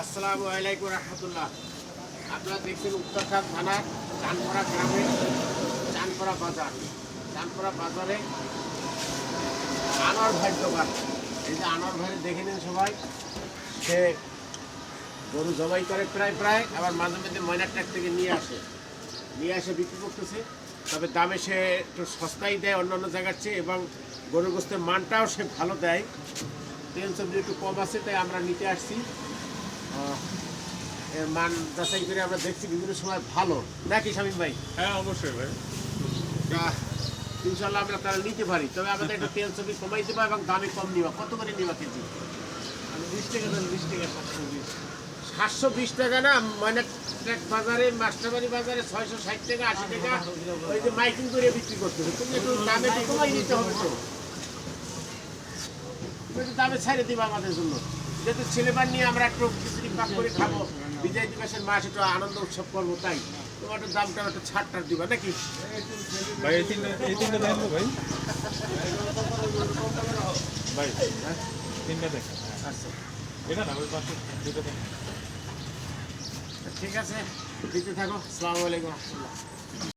আসসালামু আলাইকুম রহমতুল্লাহ। আপনারা দেখছেন উত্তরখাত থানার চানপাড়া গ্রামে চানপাড়া বাজার। চানপাড়া বাজারে আনোয়ার ভাইয়ের দোকান। এই যে আনোয়ার ভাইয়ের দেখে নিন সবাই, সে গরু জবাই করে প্রায় আবার মাঝে মাঝে ময়নার ট্যাগ থেকে নিয়ে আসে বিক্রি করতেছে। তবে দামে সে একটু সস্তাই দেয় অন্যান্য জায়গার চেয়ে, এবং গরুর গোস্তের মানটাও সে ভালো দেয়। তেল সবজি একটু কম আছে, তাই আমরা নিতে আসছি। এর মান যাচাই করে আমরা দেখছি বিভিন্ন সময় ভালো নাকি শামীম ভাই? হ্যাঁ অবশ্যই ভাই, ইনশাল্লাহ আমরা তারা নিতে পারি। তবে আমাদের একটু তেল ছবি কমাই দেবো এবং দামে কম নিবা। কত করে নিবা কেজি? 20 টাকা দেন, 20 টাকা 720 টাকা না? মানে বাজারে মাস্টারবাড়ি বাজারে 660 টাকা 80 টাকা ওই যে মাইকিং করে বিক্রি করতেছে। তুমি একটু দামে একটু কমাই নিতে হবে তো, তুমি একটু দামে ছাড়ে দিবা আমাদের জন্য। যেহেতু ছেলেবার নিয়ে আমরা একটু খিচুড়ি পাক করে খাবো, বিজয় দিবসের মাস একটু আনন্দ উৎসব করবো, তাই তোমার একটু দামটা একটু ছাড় দিবা নাকি? ভাই এই তিনটা দেন তো ভাই, ভাই তিনটা দেন। আচ্ছা এটা না ভাই, পাঁচশো দুটো দেন। ঠিক আছে, দিতে থাকো। আসসালামু আলাইকুম রহমতুল্লাহ।